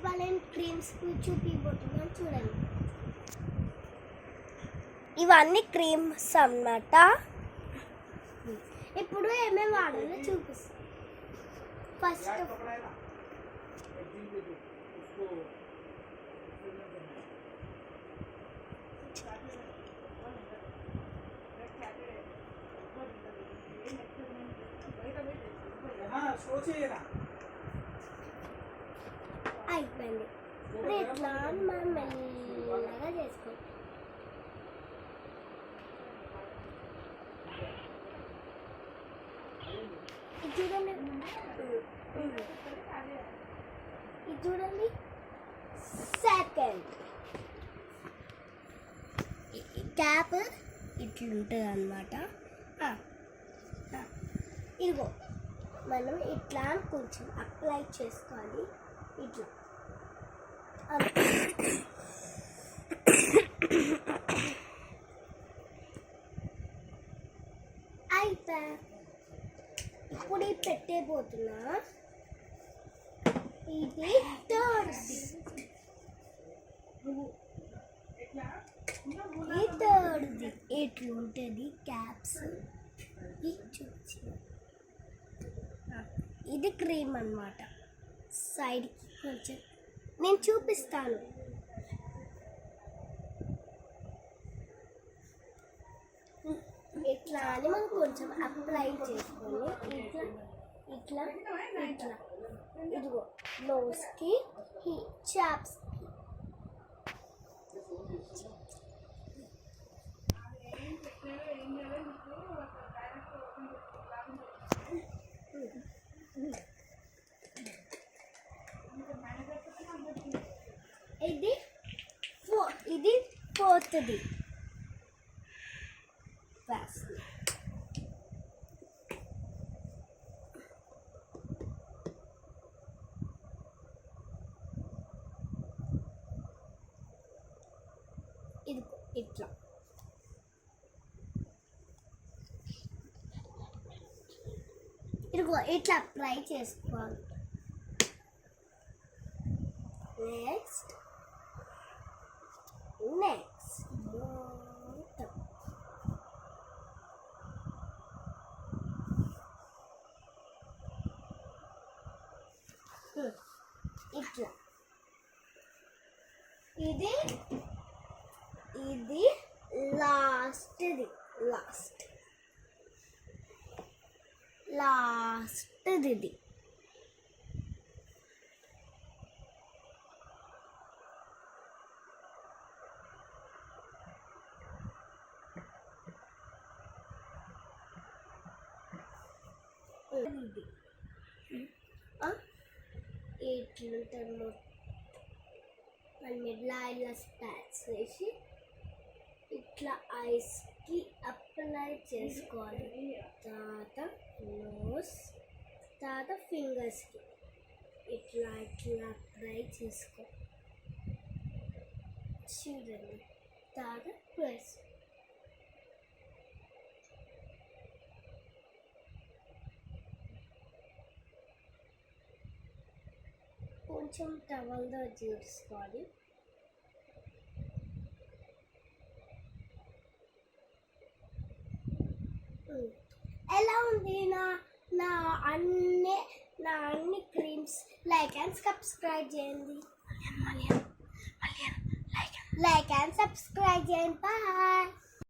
Transparent creams చూపిపోతున్నాను చూడండి. ఇవన్నీ creams అన్నమాట. ఇప్పుడు ఏమేమి వాడాలో చూపిస్తాను. ఫస్ట్ అయిపోయింది. ఇప్పుడు ఎట్లా మనం మెల్లగా చేసుకోవాలి. ఇది చూడండి, ఇది చూడండి. సెకండ్ క్యాప్ ఇట్లుంటుంది అన్నమాట. ఇదిగో మనం ఇట్లా కొంచెం అప్లై చేసుకోవాలి. ఇట్లా అయితే ఇప్పుడు ఇది పెట్టేపోతున్నా. ఇది థర్డ్ది. ఇట్లుంటుంది క్యాప్స్. ఇది క్రీమ్ అన్నమాట. సైడ్కి కొంచెం నేను చూపిస్తాను. ఇట్లా అని మనం కొంచెం అప్లై చేసుకొని ఇట్లా ఇట్లా ఇట్లా ఇదిగో నోస్కి చాప్స్కి ఇది ఫోర్త్ది. ఇది ఇట్లా ఇదిగో ఇట్లా అప్లై చేసుకోవాలి. నెక్స్ట్ ఇట్లా ఇది లాస్ట్ది. ఇది ఇట్లుంటుంది. ఇలా స్పాట్స్ వేసి ఇట్లా ఐస్కి అప్లై చేసుకోవాలి. తర్వాత నోస్, తర్వాత ఫింగర్స్కి ఇట్లా అప్లై చేసుకో చూడండి. తర్వాత ప్రెస్. కొంచెం టవల్తో చూసుకోవాలి. ఎలా ఉంది నా అన్ని క్రీమ్స్? లైక్ అండ్ సబ్స్క్రైబ్ చేయండి. లైక్ అండ్ సబ్స్క్రైబ్ చేయండి. బాయ్.